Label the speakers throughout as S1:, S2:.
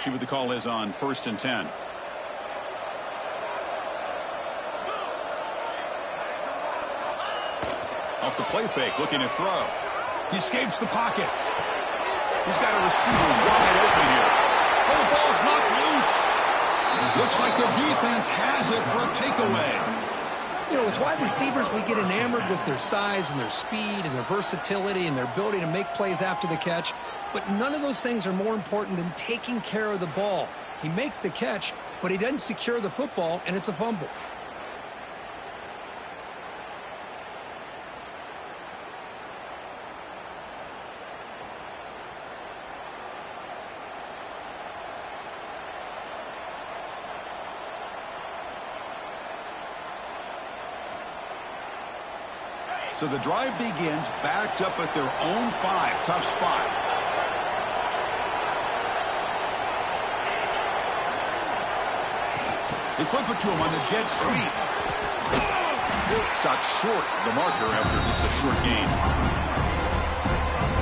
S1: See what the call is on 1st and 10. Off the play fake, looking to throw. He escapes the pocket. He's got a receiver wide open here. Oh, the ball's knocked loose. Looks like the defense has it for a takeaway.
S2: You know, with wide receivers, we get enamored with their size and their speed and their versatility and their ability to make plays after the catch. But none of those things are more important than taking care of the ball. He makes the catch, but he doesn't secure the football, and it's a fumble.
S1: So the drive begins backed up at their own 5. Tough spot. They flip it to him on the jet sweep. Stopped short of the marker after just a short gain.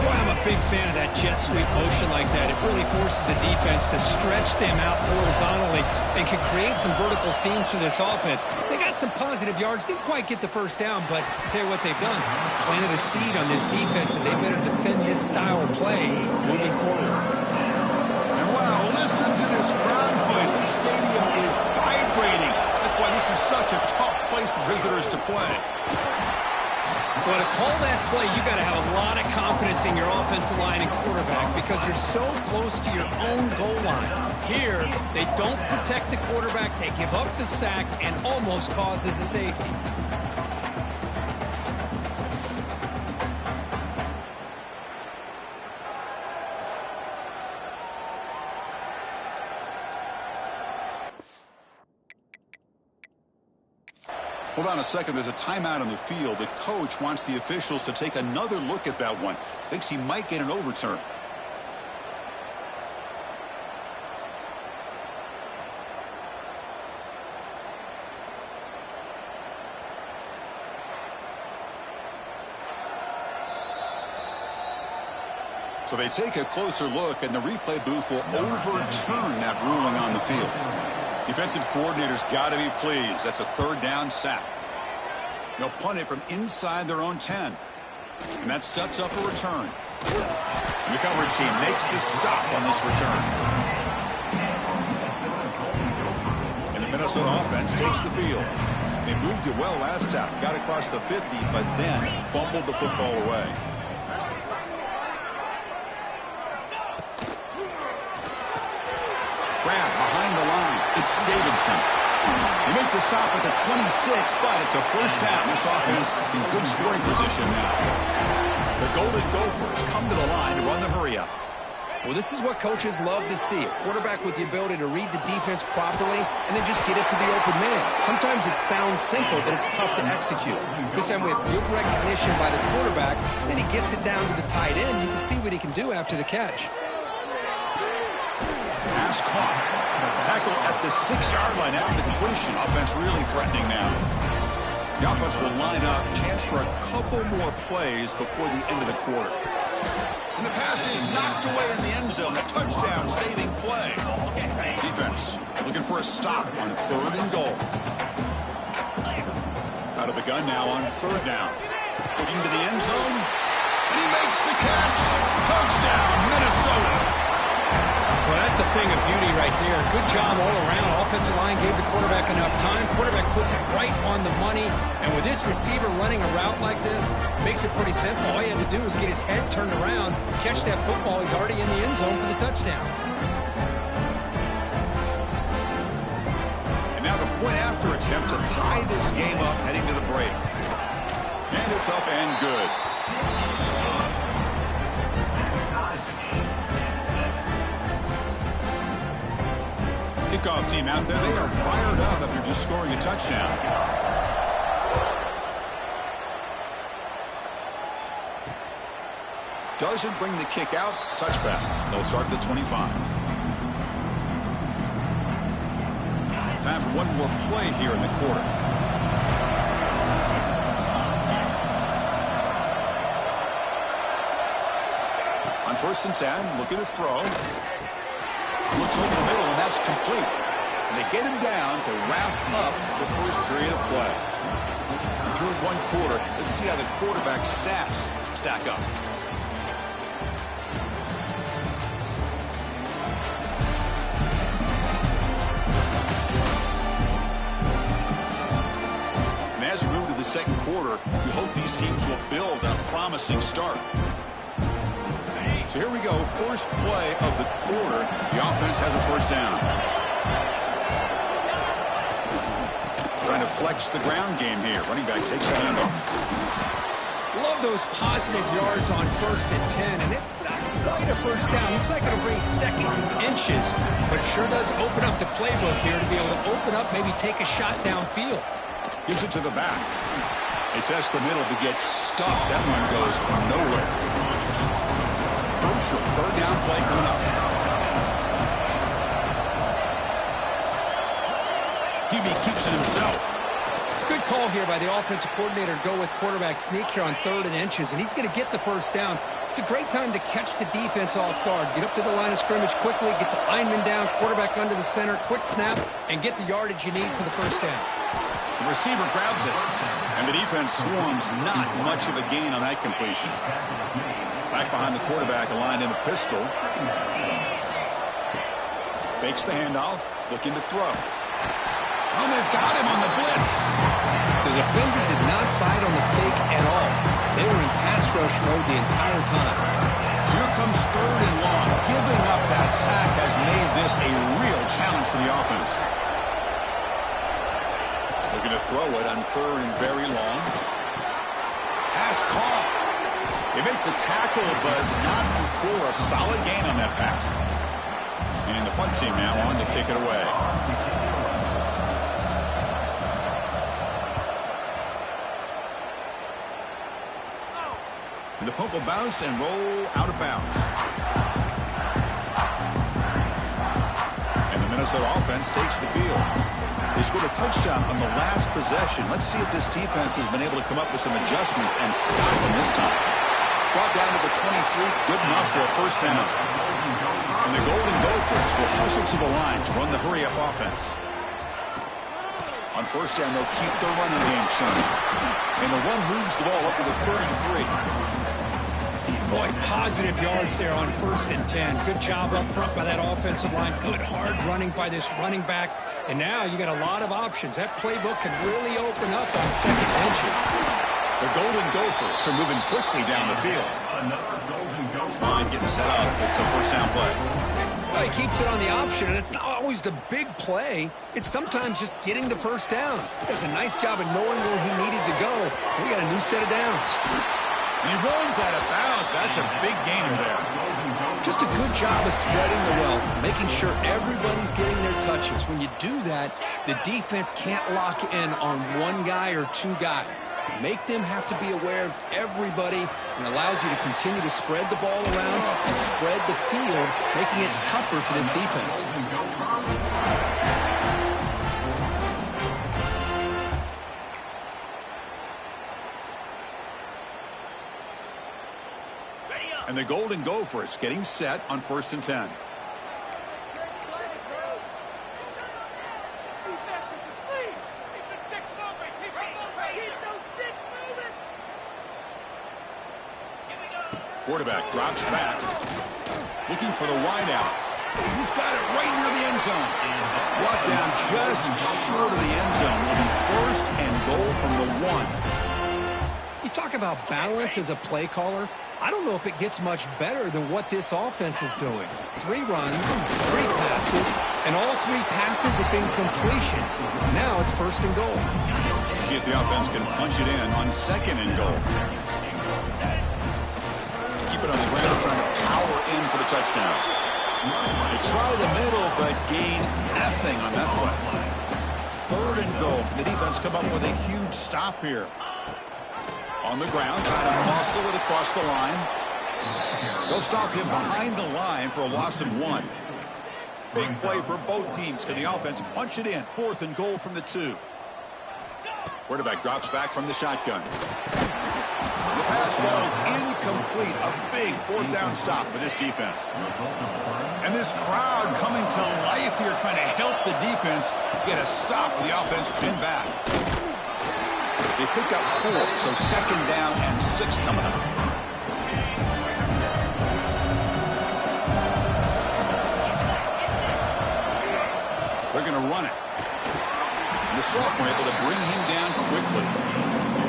S2: Boy, I'm a big fan of that jet sweep motion like that. It really forces the defense to stretch them out horizontally and can create some vertical seams for this offense. They got some positive yards. Didn't quite get the first down, but I'll tell you what they've done. Planted a seed on this defense, and they better defend this style of play moving forward.
S1: And wow, listen to this crowd noise. This stadium is vibrating. That's why this is such a tough place for visitors to play.
S2: Well, to call that play, you got to have a lot of confidence in your offensive line and quarterback because you're so close to your own goal line. Here, they don't protect the quarterback. They give up the sack and almost causes a safety.
S1: Hold on a second. There's a timeout on the field. The coach wants the officials to take another look at that one. Thinks he might get an overturn. So they take a closer look, and the replay booth will overturn that ruling on the field. Defensive coordinator's got to be pleased. That's a 3rd down sack. They'll punt it from inside their own 10. And that sets up a return. And the coverage team makes the stop on this return. And the Minnesota offense takes the field. They moved it well last time. Got across the 50, but then fumbled the football away. Grab behind the line. It's Davidson. They make the stop at the 26, but it's a first down. This offense in good scoring position now. The Golden Gophers come to the line to run the hurry-up.
S2: Well, this is what coaches love to see. A quarterback with the ability to read the defense properly and then just get it to the open man. Sometimes it sounds simple, but it's tough to execute. This time we have good recognition by the quarterback. Then he gets it down to the tight end. You can see what he can do after the catch.
S1: Pass caught. Tackle at the 6-yard line after the completion. Offense really threatening now. The offense will line up. Chance for a couple more plays before the end of the quarter. And the pass is knocked away in the end zone. A touchdown saving play. Defense looking for a stop on 3rd and goal. Out of the gun now on 3rd down. Looking to the end zone. And he makes the catch. Touchdown, Minnesota.
S2: Well, that's a thing of beauty right there. Good job all around. Offensive line gave the quarterback enough time. Quarterback puts it right on the money. And with this receiver running a route like this, makes it pretty simple. All he had to do was get his head turned around, catch that football. He's already in the end zone for the touchdown.
S1: And now the point after attempt to tie this game up heading to the break. And it's up and good. Kickoff team out there. They are fired up after just scoring a touchdown. Doesn't bring the kick out. Touchback. They'll start at the 25. Time for one more play here in the quarter. On 1st and 10, looking to throw. Looks over the middle, and that's complete. And they get him down to wrap up the first period of play. Through one quarter, let's see how the quarterback's stats stack up. And as we move to the second quarter, we hope these teams will build on a promising start. So here we go, first play of the quarter. The offense has a first down. Trying to flex the ground game here. Running back takes the handoff.
S2: Love those positive yards on 1st and 10, and it's not quite a first down. Looks like it'll raise second inches, but sure does open up the playbook here to be able to open up, maybe take a shot downfield.
S1: Gives it to the back. They test the middle to get stuffed. That one goes nowhere. Crucial third down play coming up. Hebe keeps it himself.
S2: Good call here by the offensive coordinator to go with quarterback sneak here on 3rd and inches, and he's going to get the first down. It's a great time to catch the defense off guard. Get up to the line of scrimmage quickly, get the lineman down, quarterback under the center, quick snap, and get the yardage you need for the first down.
S1: The receiver grabs it, and the defense swarms. Not much of a gain on that completion. Back behind the quarterback, aligned in a pistol. Fakes the handoff, looking to throw. Oh, they've got him on the blitz.
S2: The defender did not bite on the fake at all. They were in pass rush mode the entire time.
S1: So here comes 3rd and long. Giving up that sack has made this a real challenge for the offense. Looking to throw it on 3rd and very long. Pass caught. They make the tackle, but not before a solid gain on that pass. And the punt team now on to kick it away. And the punt will bounce and roll out of bounds. And the Minnesota offense takes the field. They scored a touchdown on the last possession. Let's see if this defense has been able to come up with some adjustments and stop them this time. Brought down to the 23, good enough for a first down. And the Golden Gophers will hustle to the line to run the hurry-up offense. On first down, they'll keep their running game churning. And the run moves the ball up to the 33.
S2: Boy, positive yards there on 1st and 10. Good job up front by that offensive line. Good hard running by this running back. And now you got a lot of options. That playbook can really open up on 2nd inches.
S1: The Golden Gophers are moving quickly down the field. Line getting set up. It's a first down play.
S2: Well, he keeps it on the option, and it's not always the big play. It's sometimes just getting the first down. He does a nice job of knowing where he needed to go. We got a new set of downs.
S1: And he runs out of bounds. That's a big gainer there.
S2: Just a good job of spreading the wealth, making sure everybody's getting their touches. When you do that, the defense can't lock in on one guy or two guys. Make them have to be aware of everybody, and allows you to continue to spread the ball around and spread the field, making it tougher for this defense.
S1: And the Golden Gophers getting set on 1st and 10. Quarterback drops back, looking for the wideout. He's got it right near the end zone. Brought down just short of the end zone. Will be 1st and goal from the 1.
S2: You talk about balance as a play caller. I don't know if it gets much better than what this offense is doing. 3 runs, 3 passes, and all 3 passes have been completions. Now it's 1st and goal.
S1: See if the offense can punch it in on 2nd and goal. Keep it on the ground, trying to power in for the touchdown. They try the middle, but gain nothing on that play. 3rd and goal. Can the defense come up with a huge stop here? On the ground, trying to muscle it across the line. They'll stop him behind the line for a loss of 1. Big play for both teams. Can the offense punch it in? 4th and goal from the 2. Quarterback drops back from the shotgun. The pass pass falls incomplete. A big fourth down stop for this defense. And this crowd coming to life here, trying to help the defense get a stop with the offense pinned back. They pick up 4, so second down and 6 coming up. They're going to run it. And the sophomore able to bring him down quickly.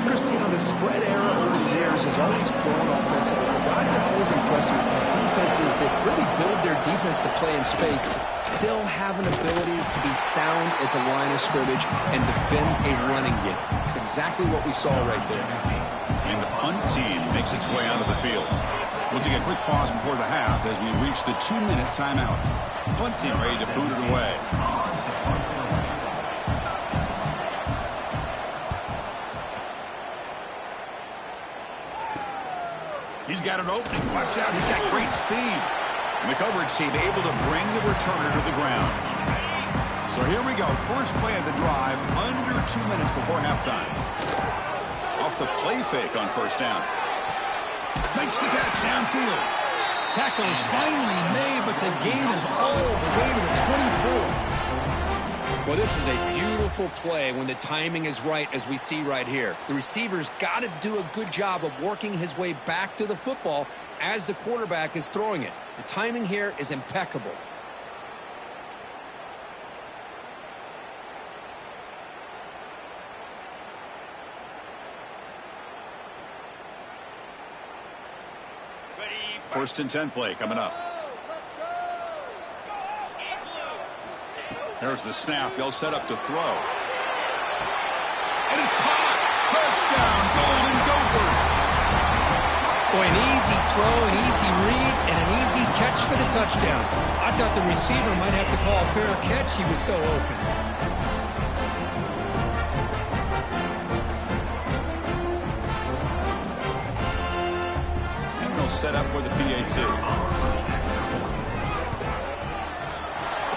S3: Chris, you know, the spread era over the years has always grown offensively. What I've been always impressed with defenses that really build their defense to play in space still have an ability to be sound at the line of scrimmage and defend a running game. It's exactly what we saw right there.
S1: And the punt team makes its way onto the field. We'll take a quick pause before the half as we reach the 2-minute timeout. Punt team ready to boot it away. He's got an opening. Watch out. He's got great speed. And the coverage team able to bring the returner to the ground. So here we go. First play of the drive under 2 minutes before halftime. Off the play fake on first down. Makes the catch downfield. Tackle is finally made, but the gain is all the way to the 24.
S3: Well, this is a beautiful play when the timing is right, as we see right here. The receiver's got to do a good job of working his way back to the football as the quarterback is throwing it. The timing here is impeccable.
S1: First and 10 play coming up. There's the snap. They'll set up to throw. And it's caught. Touchdown, Golden Gophers.
S2: Boy, an easy throw, an easy read, and an easy catch for the touchdown. I thought the receiver might have to call a fair catch. He was so open.
S1: And they'll set up with the PAT.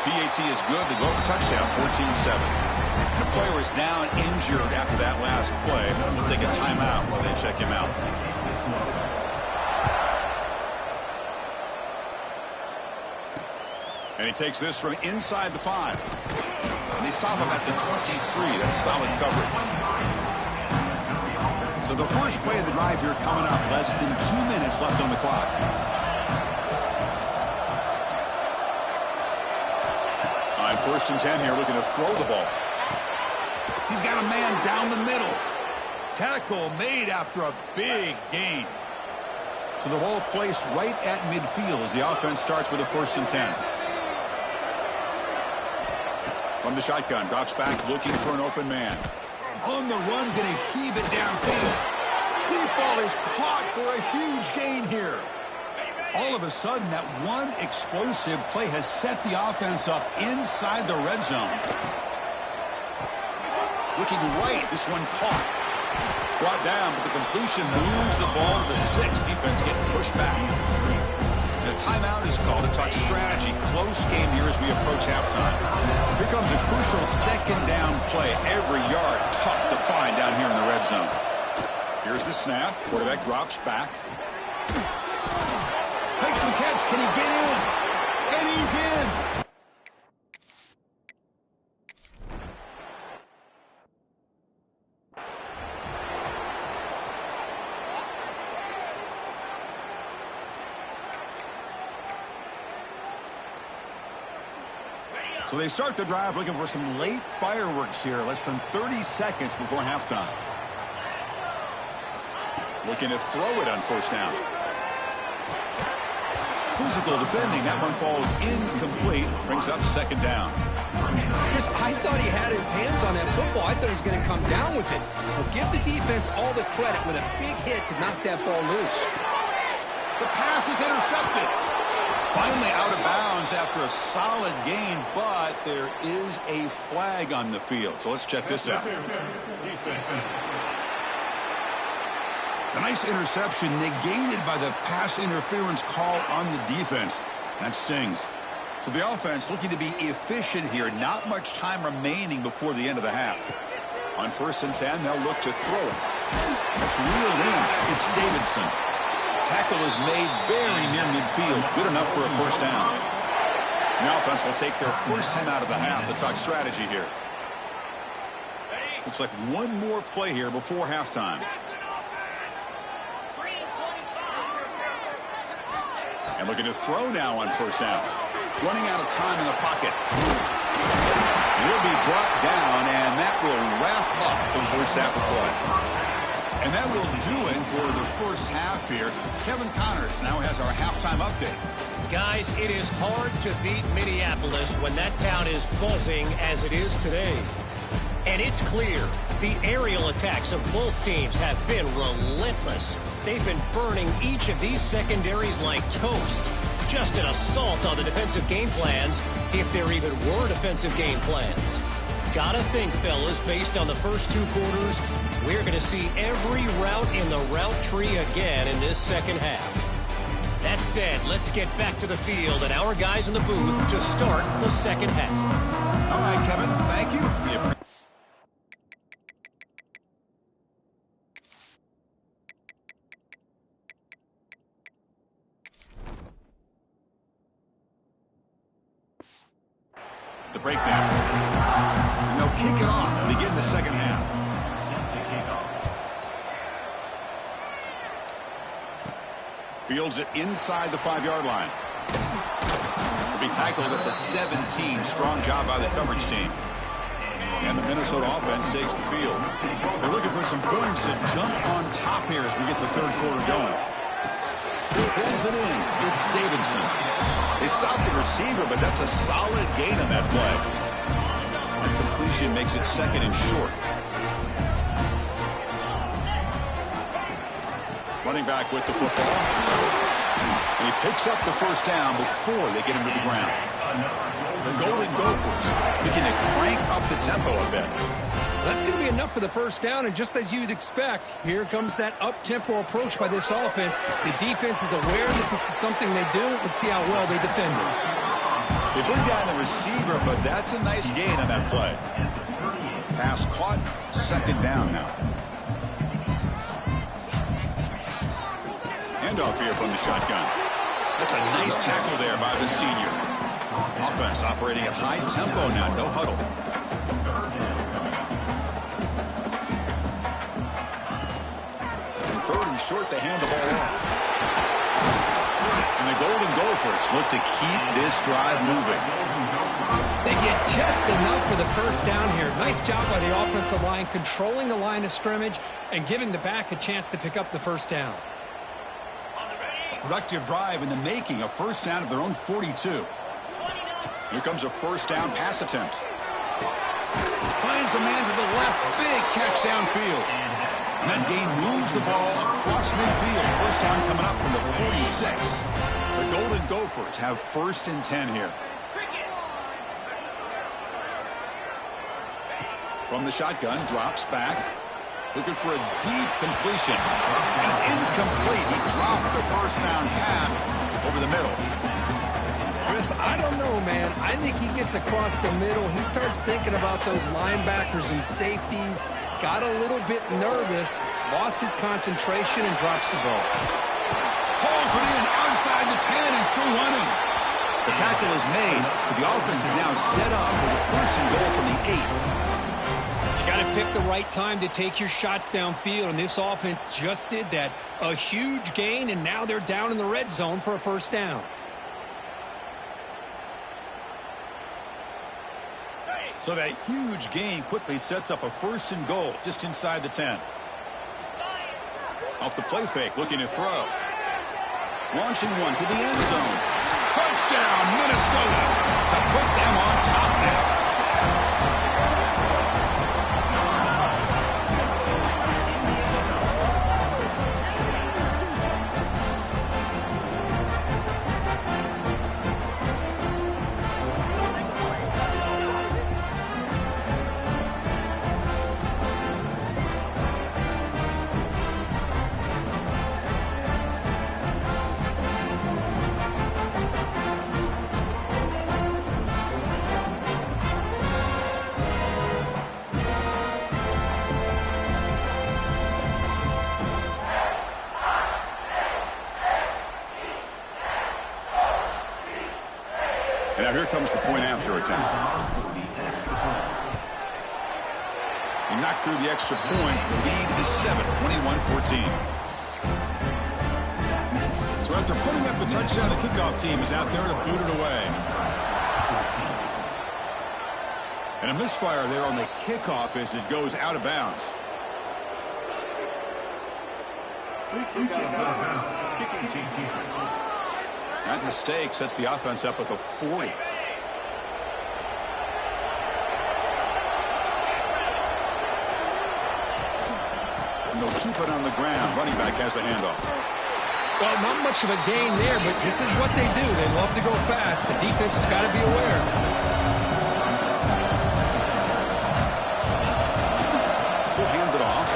S1: PAT is good. They go for touchdown, 14-7. The player was down injured after that last play. We'll take a timeout while they check him out. And he takes this from inside the 5. And they stop him at the 23. That's solid coverage. So the first play of the drive here coming up. Less than 2 minutes left on the clock. First and 10 here, looking to throw the ball. He's got a man down the middle. Tackle made after a big gain. So the ball placed right at midfield as the offense starts with a first and 10. From the shotgun, drops back looking for an open man. On the run, going to heave it downfield. Deep ball is caught for a huge gain here. All of a sudden, that one explosive play has set the offense up inside the red zone. Looking right, this one caught. Brought down, but the completion moves the ball to the 6. Defense getting pushed back. And a timeout is called to talk strategy. Close game here as we approach halftime. Here comes a crucial second down play. Every yard tough to find down here in the red zone. Here's the snap. Quarterback drops back. Makes the catch. Can he get in? And he's in. So they start the drive looking for some late fireworks here. Less than 30 seconds before halftime. Looking to throw it on first down. Physical defending. That one falls incomplete. Brings up second down.
S3: Chris, I thought he had his hands on that football. I thought he was going to come down with it. But give the defense all the credit with a big hit to knock that ball loose.
S1: The pass is intercepted. Finally out of bounds after a solid gain, but there is a flag on the field. So let's check this out. A nice interception negated by the pass interference call on the defense. That stings. So the offense looking to be efficient here. Not much time remaining before the end of the half. On first and 10, they'll look to throw it. It's reeled in. It's Davidson. Tackle is made very near midfield. Good enough for a first down. The offense will take their first 10 out of the half. The talk strategy here. Looks like one more play here before halftime. And looking to throw now on first down. Running out of time in the pocket. He'll be brought down, and that will wrap up the first half of play. And that will do it for the first half here. Kevin Connors now has our halftime update.
S4: Guys, it is hard to beat Minneapolis when that town is buzzing as it is today. And it's clear the aerial attacks of both teams have been relentless. They've been burning each of these secondaries like toast. Just an assault on the defensive game plans, if there even were defensive game plans. Gotta think, fellas, based on the first two quarters, we're going to see every route in the route tree again in this second half. That said, let's get back to the field and our guys in the booth to start the second half.
S1: All right, Kevin, thank you. The breakdown. And they'll kick it off to begin the second half. Fields it inside the 5-yard line. Will be tackled at the 17. Strong job by the coverage team. And the Minnesota offense takes the field. They're looking for some points to jump on top here as we get the third quarter going. Pulls it in. It's Davidson. They stopped the receiver, but that's a solid gain on that play. And completion makes it second and short. Running back with the football. And he picks up the first down before they get him to the ground. The Golden Gophers looking to crank up the tempo a bit.
S2: That's going to be enough for the first down, and just as you'd expect, here comes that up-tempo approach by this offense. The defense is aware that this is something they do. Let's see how well they defend it.
S1: They bring down the receiver, but that's a nice gain on that play. Pass caught, second down now. Handoff here from the shotgun. That's a nice tackle there by the senior. Offense operating at high tempo now, no huddle. And third and short, they hand the ball off. And the Golden Gophers look to keep this drive moving.
S2: They get just enough for the first down here. Nice job by the offensive line, controlling the line of scrimmage and giving the back a chance to pick up the first down.
S1: Productive drive in the making, a first down at their own 42. Here comes a first down pass attempt. Finds a man to the left, big catch downfield. And that gain moves the ball across midfield. First down coming up from the 46. The Golden Gophers have first and 10 here. From the shotgun, drops back. Looking for a deep completion. And it's incomplete. He dropped the first down pass over the middle.
S2: Chris, I don't know, man. I think he gets across the middle. He starts thinking about those linebackers and safeties. Got a little bit nervous. Lost his concentration and drops the ball.
S1: Hauls it in outside the 10 and still running. The tackle is made, but the offense is now set up with a first and goal from the 8.
S2: Got to pick the right time to take your shots downfield, and this offense just did that. A huge gain, and now they're down in the red zone for a first down.
S1: So that huge gain quickly sets up a first and goal just inside the 10. Off the play fake, looking to throw. Launching one to the end zone. Touchdown, Minnesota, to put them on top now. And now here comes the point after attempt. He knocked through the extra point. The lead is 7, 21-14. So after putting up a touchdown, the kickoff team is out there to boot it away. And a misfire there on the kickoff as it goes out of bounds. That mistake sets the offense up at the 40. And they'll keep it on the ground. Running back has the handoff.
S2: Well, not much of a gain there, but this is what they do. They love to go fast. The defense has got to be aware.
S1: He'll hand it off.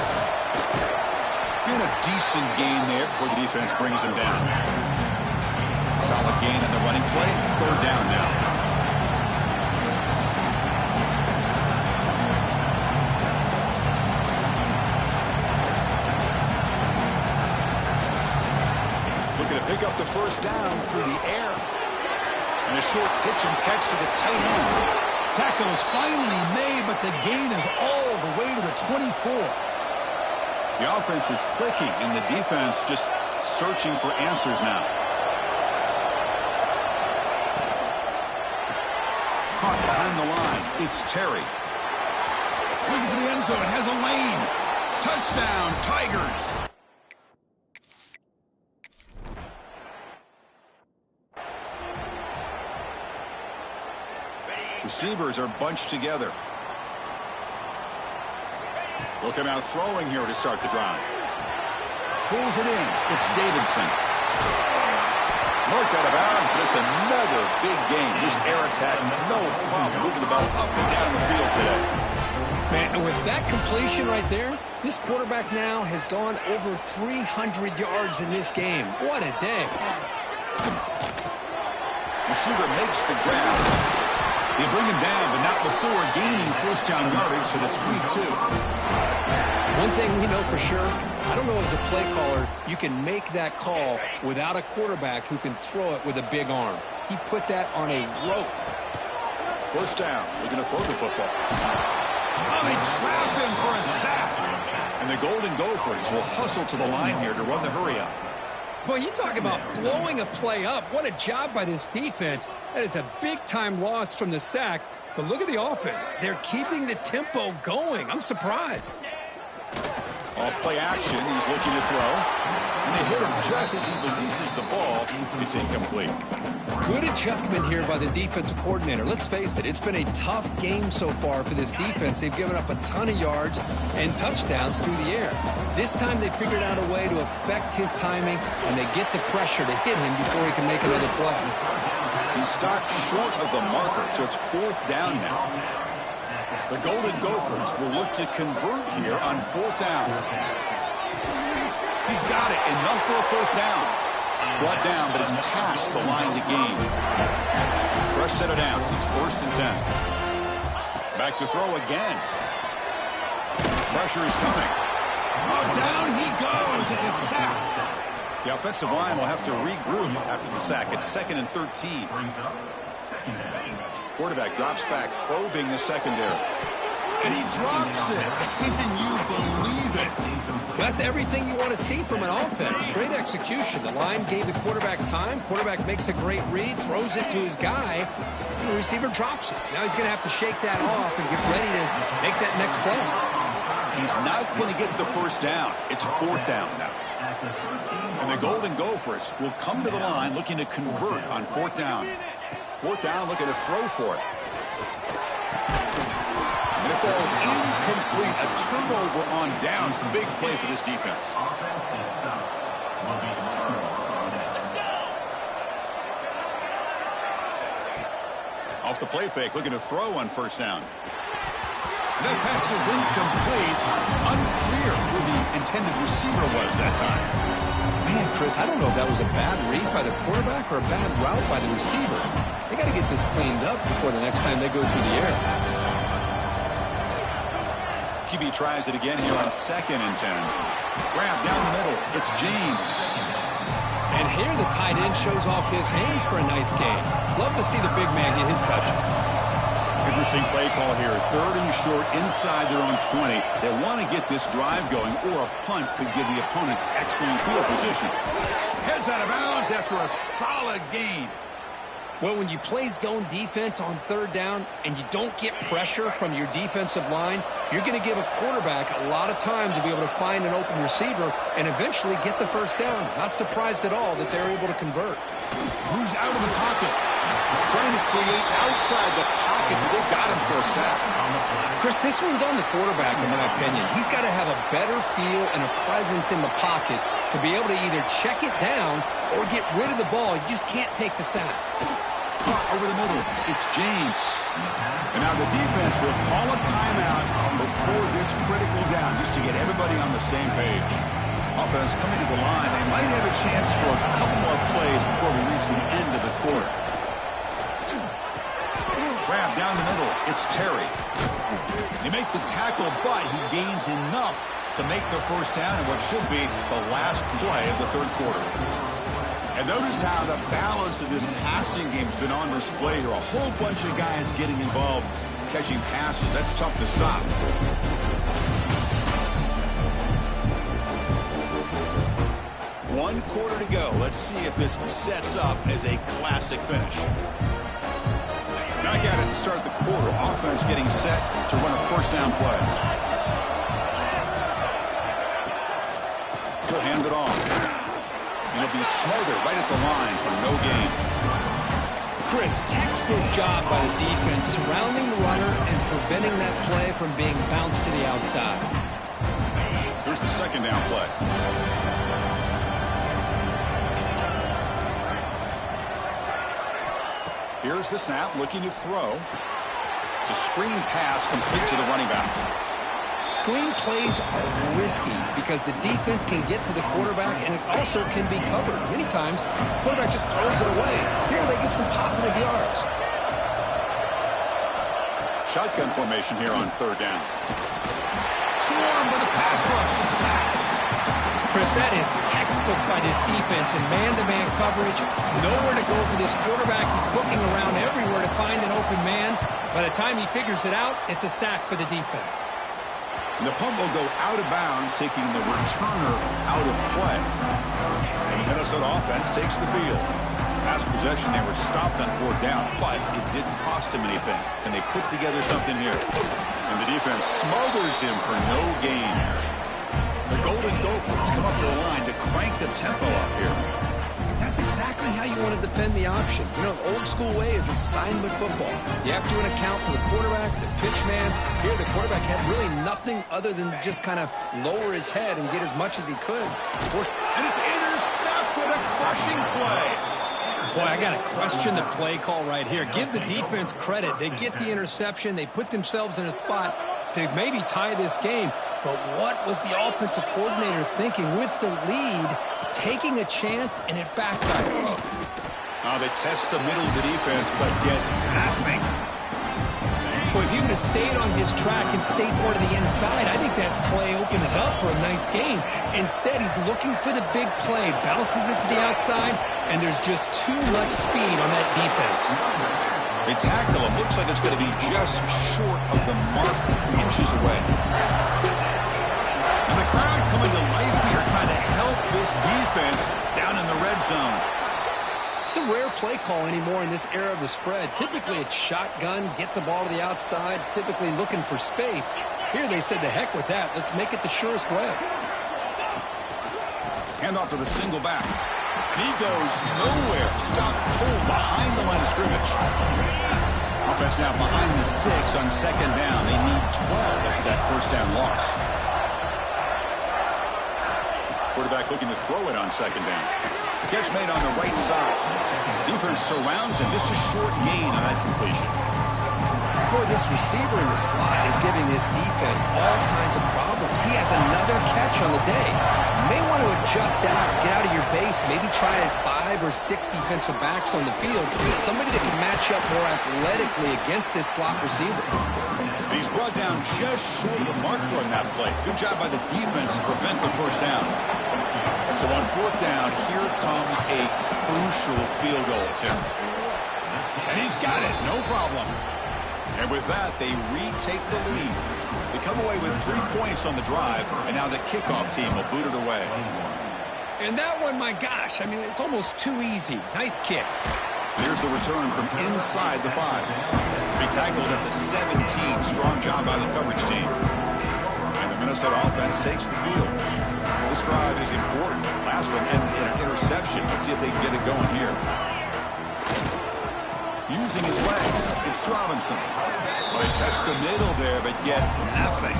S1: And a decent gain there before the defense brings him down. Solid gain in the running play. 3rd down now. Looking to pick up the 1st down through the air. And a short pitch and catch to the tight end. Tackle is finally made, but the gain is all the way to the 24. The offense is clicking, and the defense just searching for answers now. Caught behind the line. It's Terry. Looking for the end zone. Has a lane. Touchdown, Tigers. Receivers are bunched together. They'll come out throwing here to start the drive. Pulls it in. It's Davidson. Marked out of bounds, but it's another big game. This air attack, no problem moving the ball up and down the field today.
S2: Man, with that completion right there, this quarterback now has gone over 300 yards in this game. What a day.
S1: Receiver makes the grab. They bring him down, but not before gaining 1st down yardage to the 22.
S2: One thing we know for sure, I don't know as a play caller, you can make that call without a quarterback who can throw it with a big arm. He put that on a rope.
S1: 1st down. Looking to throw the football. Oh, they trap him for a sack. And the Golden Gophers will hustle to the line here to run the hurry-up.
S2: Boy, you talk about blowing a play up. What a job by this defense. That is a big-time loss from the sack. But look at the offense. They're keeping the tempo going. I'm surprised.
S1: Off play action. He's looking to throw. And they hit him just as he releases the ball. It's incomplete.
S2: Good adjustment here by the defensive coordinator. Let's face it, it's been a tough game so far for this defense. They've given up a ton of yards and touchdowns through the air. This time they figured out a way to affect his timing, and they get the pressure to hit him before he can make another play.
S1: He stopped short of the marker, so it's 4th down now. The Golden Gophers will look to convert here on 4th down. He's got it. Enough for a 1st down. Brought down, but it's past the line to gain. Fresh set of downs. It's 1st and 10. Back to throw again. Pressure is coming. Oh, down he goes. It's a sack. The offensive line will have to regroup after the sack. It's 2nd and 13. Quarterback drops back, probing the secondary. And he drops it. Can you believe it?
S2: That's everything you want to see from an offense. Great execution. The line gave the quarterback time. Quarterback makes a great read, throws it to his guy, and the receiver drops it. Now he's going to have to shake that off and get ready to make that next play.
S1: He's not going to get the 1st down. It's 4th down now. And the Golden Gophers will come to the line looking to convert on 4th down. 4th down, looking to throw for it. And it falls incomplete. A turnover on downs. Big play for this defense. Off the play fake, looking to throw on 1st down. That pass is incomplete. Unclear who the intended receiver was that time.
S2: Man, Chris, I don't know if that was a bad read by the quarterback or a bad route by the receiver. They got to get this cleaned up before the next time they go through the air.
S1: QB tries it again here on 2nd and 10. Grab down the middle. It's James.
S2: And here the tight end shows off his hands for a nice gain. Love to see the big man get his touches.
S1: Interesting play call here. 3rd and short inside their own 20. They want to get this drive going, or a punt could give the opponents excellent field position. Heads out of bounds after a solid gain.
S2: Well, when you play zone defense on 3rd down and you don't get pressure from your defensive line, you're going to give a quarterback a lot of time to be able to find an open receiver and eventually get the 1st down. Not surprised at all that they're able to convert.
S1: Moves out of the pocket. Trying to create outside the pocket, but they got him for a sack.
S2: Chris, this one's on the quarterback, in my opinion. He's got to have a better feel and a presence in the pocket to be able to either check it down or get rid of the ball. You just can't take the sack.
S1: Over the middle, it's James. And now the defense will call a timeout before this critical down, just to get everybody on the same page. Offense coming to the line. They might have a chance for a couple more plays before we reach the end of the quarter. Grab down the middle. It's Terry. They make the tackle, but he gains enough to make the 1st down in what should be the last play of the 3rd quarter. And notice how the balance of this passing game has been on display here. A whole bunch of guys getting involved, catching passes. That's tough to stop. One quarter to go. Let's see if this sets up as a classic finish. Back at it to start the quarter. Offense getting set to run a 1st down play. He'll hand it off. And it'll be smothered right at the line for no gain.
S2: Chris, textbook job by the defense surrounding the runner and preventing that play from being bounced to the outside.
S1: Here's the 2nd down play. Here's the snap, looking to throw. It's a screen pass complete to the running back.
S3: Screen plays are risky because the defense can get to the quarterback, and it also can be covered. Many times, the quarterback just throws it away. Here, they get some positive yards.
S1: Shotgun formation here on 3rd down. Swarm with a pass rush. Sack.
S2: Chris, that is textbook by this defense in man-to-man coverage. Nowhere to go for this quarterback. He's looking around everywhere to find an open man. By the time he figures it out, it's a sack for the defense.
S1: And the punt will go out of bounds, taking the returner out of play. And the Minnesota offense takes the field. Past possession, they were stopped on 4th down, but it didn't cost him anything. And they put together something here. And the defense smothers him for no gain. The Golden Gophers come up to the line to crank the tempo up here.
S3: That's exactly how you want to defend the option. You know, the old school way is assignment football. You have to account for the quarterback, the pitch man. Here, the quarterback had really nothing other than just kind of lower his head and get as much as he could.
S1: And it's intercepted, a crushing play.
S2: Boy, I got to question the play call right here. Give the defense credit. They get the interception. They put themselves in a spot to maybe tie this game. But what was the offensive coordinator thinking with the lead, taking a chance, and it backfired?
S1: They test the middle of the defense, but get nothing.
S2: Well, if he would have stayed on his track and stayed more to the inside, I think that play opens up for a nice gain. Instead, he's looking for the big play, bounces it to the outside, and there's just too much speed on that defense.
S1: They tackle him. Looks like it's going to be just short of the mark, inches away. And the crowd coming to life here, trying to help this defense down in the red zone.
S3: It's a rare play call anymore in this era of the spread. Typically, it's shotgun, get the ball to the outside, typically looking for space. Here they said, to heck with that. Let's make it the surest way.
S1: Handoff to the single back. He goes nowhere. Stop cold behind the line of scrimmage. Offense now behind the 6 on 2nd down. They need 12 after that 1st down loss. Quarterback looking to throw it on 2nd down. Catch made on the right side. Defense surrounds him. Just a short gain on that completion.
S3: Boy, this receiver in the slot is giving this defense all kinds of problems. He has another catch on the day. You may want to adjust out, get out of your base, maybe try 5 or 6 defensive backs on the field. Somebody that can match up more athletically against this slot receiver.
S1: He's brought down just short of the marker on that play. Good job by the defense to prevent the 1st down. So on fourth down, here comes a crucial field goal attempt. And he's got it, no problem. And with that, they retake the lead. They come away with 3 points on the drive, and now the kickoff team will boot it away.
S2: And that one, my gosh, I mean, it's almost too easy. Nice kick.
S1: Here's the return from inside the 5. They tackled at the 17. Strong job by the coverage team. And the Minnesota offense takes the field. This drive is important. Last one ended in an interception. Let's see if they can get it going here. Using his legs, it's Robinson. Well, they test the middle there, but get nothing.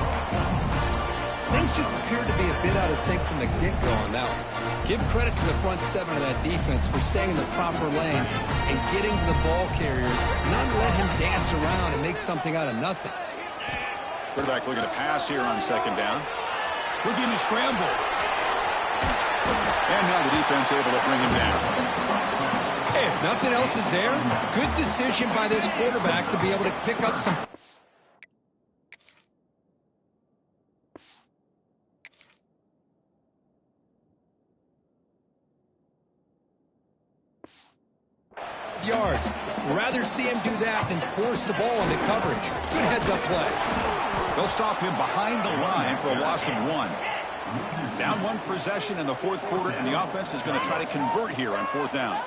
S3: Things just appeared to be a bit out of sync from the get-go on that one. Give credit to the front 7 of that defense for staying in the proper lanes and getting to the ball carrier, not let him dance around and make something out of nothing.
S1: Quarterback looking to pass here on second down. Looking to scramble. And now the defense able to bring him down.
S2: Hey, if nothing else is there, good decision by this quarterback to be able to pick up some... yards. Rather see him do that than force the ball into coverage. Good heads-up play.
S1: They'll stop him behind the line for a loss of 1. Down 1 possession in the fourth quarter, and the offense is going to try to convert here on fourth down.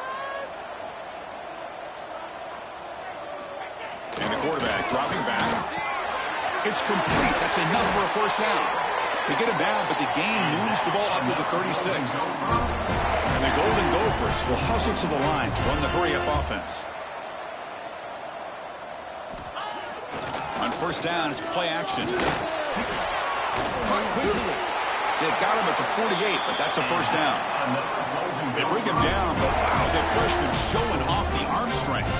S1: And the quarterback dropping back. It's complete. That's enough for a first down. They get him down, but the gain moves the ball up to the 36. And the Golden Gophers will hustle to the line to run the hurry-up offense. On first down, it's play action. Caught quickly. They've got him at the 48, but that's a first down. They bring him down, but wow, the freshman showing off the arm strength.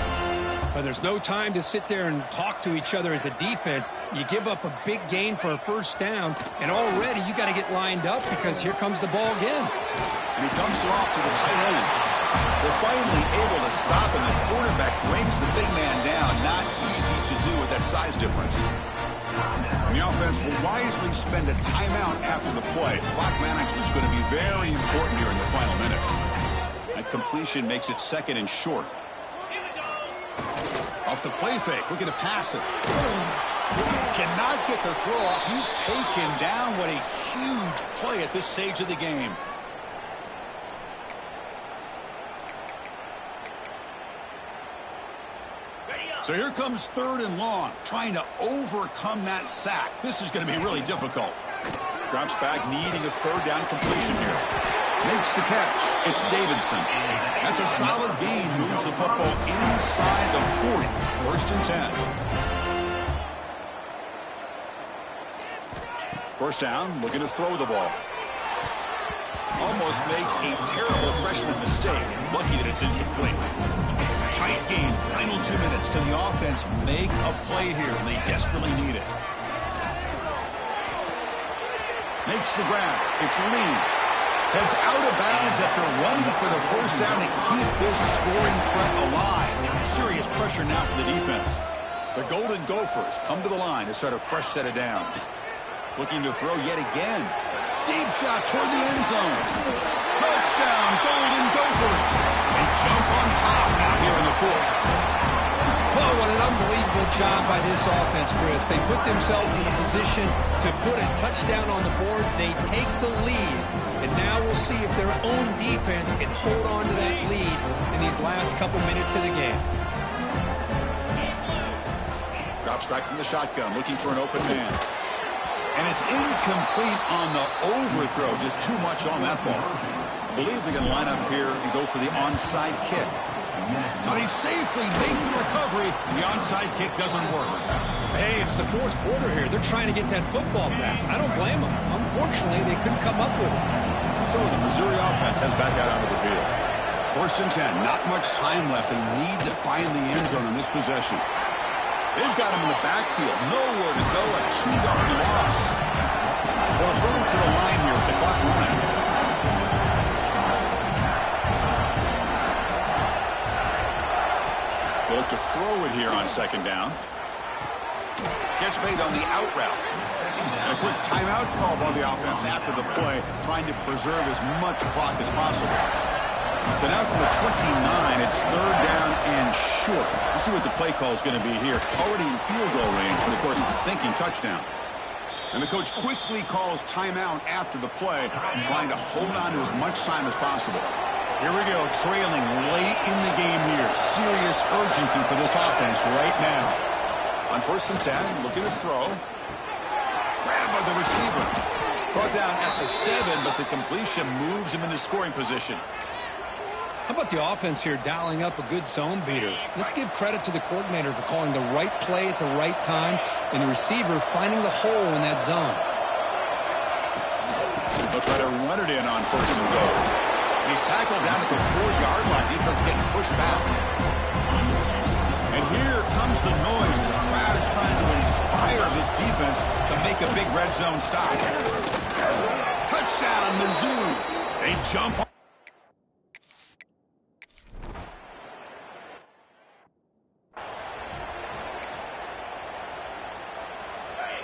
S2: There's no time to sit there and talk to each other as a defense. You give up a big gain for a first down, and already you got to get lined up because here comes the ball again.
S1: And he dumps it off to the tight end. They're finally able to stop him. The quarterback brings the big man down. Not easy to do with that size difference. And the offense will wisely spend a timeout after the play. Clock management is going to be very important here in the final minutes. That completion makes it second and short. Off the play fake, looking to pass it. Cannot get the throw off. He's taken down. What a huge play at this stage of the game. So here comes third and long, trying to overcome that sack. This is going to be really difficult. Drops back, needing a third down completion here. Makes the catch. It's Davidson. That's a solid gain. Moves the football inside the 40. First and 10. First down, looking to throw the ball. Almost makes a terrible freshman mistake. Lucky that it's incomplete. Tight game. Final 2 minutes. Can the offense make a play here? They desperately need it. Makes the grab. It's Lee. Heads out of bounds after running for the first down to keep this scoring threat alive. Serious pressure now for the defense. The Golden Gophers come to the line to start a fresh set of downs. Looking to throw yet again. Deep shot toward the end zone. Touchdown, Golden Gophers. They jump on top now here in the fourth.
S2: Oh, what an unbelievable job by this offense, Chris. They put themselves in a position to put a touchdown on the board. They take the lead. And now we'll see if their own defense can hold on to that lead in these last couple minutes of the game.
S1: Drops back from the shotgun, looking for an open man. And it's incomplete on the overthrow. Just too much on that ball. I believe they're going to line up here and go for the onside kick. But he safely makes the recovery. The onside kick doesn't work.
S2: Hey, it's the fourth quarter here. They're trying to get that football back. I don't blame them. Unfortunately, they couldn't come up with it.
S1: So the Missouri offense heads back out onto the field. First and 10. Not much time left. They need to find the end zone in this possession. They've got him in the backfield. Nowhere to go. A 2-yard loss. Well, hurry to the line here with the clock running. They look to throw it here on second down. Catch made on the out route. And a quick timeout called on the offense after the play, trying to preserve as much clock as possible. So now from the 29, it's third down and short. Let's see what the play call is going to be here. Already in field goal range, and of course, thinking touchdown. And the coach quickly calls timeout after the play, trying to hold on to as much time as possible. Here we go, trailing late in the game here. Serious urgency for this offense right now. On 1st and 10, looking to throw. Grabbed by the receiver. Brought down at the 7, but the completion moves him into scoring position.
S2: How about the offense here dialing up a good zone beater? Let's give credit to the coordinator for calling the right play at the right time and the receiver finding the hole in that zone.
S1: They'll try to run it in on 1st and goal. He's tackled down at the 4-yard line. Defense getting pushed back. And here comes the noise. This crowd is trying to inspire this defense to make a big red zone stop. Touchdown, Mizzou. They jump on.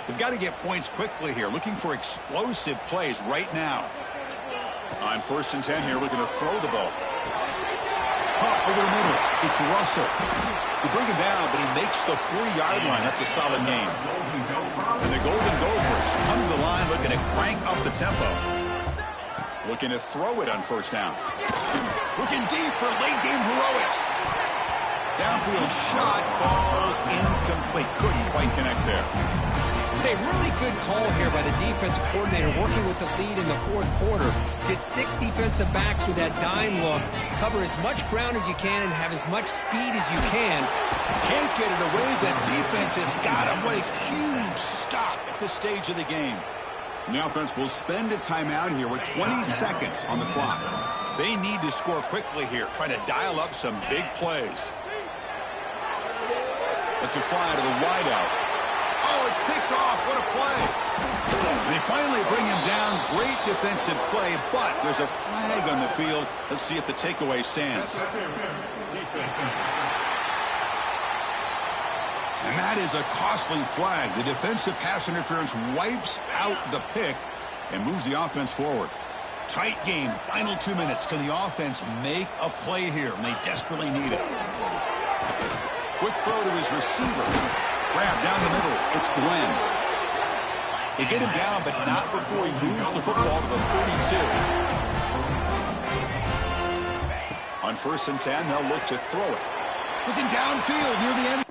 S1: We've got to get points quickly here. Looking for explosive plays right now. On 1st and 10 here, looking to throw the ball. Over the middle. It's Russell. They bring him down, but he makes the 4-yard line. That's a solid gain. And the Golden Gophers come to the line looking to crank up the tempo. Looking to throw it on 1st down. Looking deep for late-game heroics. Downfield shot falls incomplete. Couldn't quite connect there.
S2: Hey, really good call here by the defensive coordinator working with the lead in the 4th quarter. Get 6 defensive backs with that dime look. Cover as much ground as you can and have as much speed as you can.
S1: Can't get it away. The defense has got him. What a huge stop at this stage of the game. And the offense will spend a timeout here with 20 seconds on the clock. They need to score quickly here, trying to dial up some big plays. That's a fly to the wideout. Oh, it's picked off. What a play. They finally bring him down. Great defensive play, but there's a flag on the field. Let's see if the takeaway stands. And that is a costly flag. The defensive pass interference wipes out the pick and moves the offense forward. Tight game. Final 2 minutes. Can the offense make a play here? And they desperately need it. Quick throw to his receiver. Grab down the middle. It's Glenn. They get him down, but not before he moves the football to the 32. On 1st and 10, they'll look to throw it. Looking downfield near the end.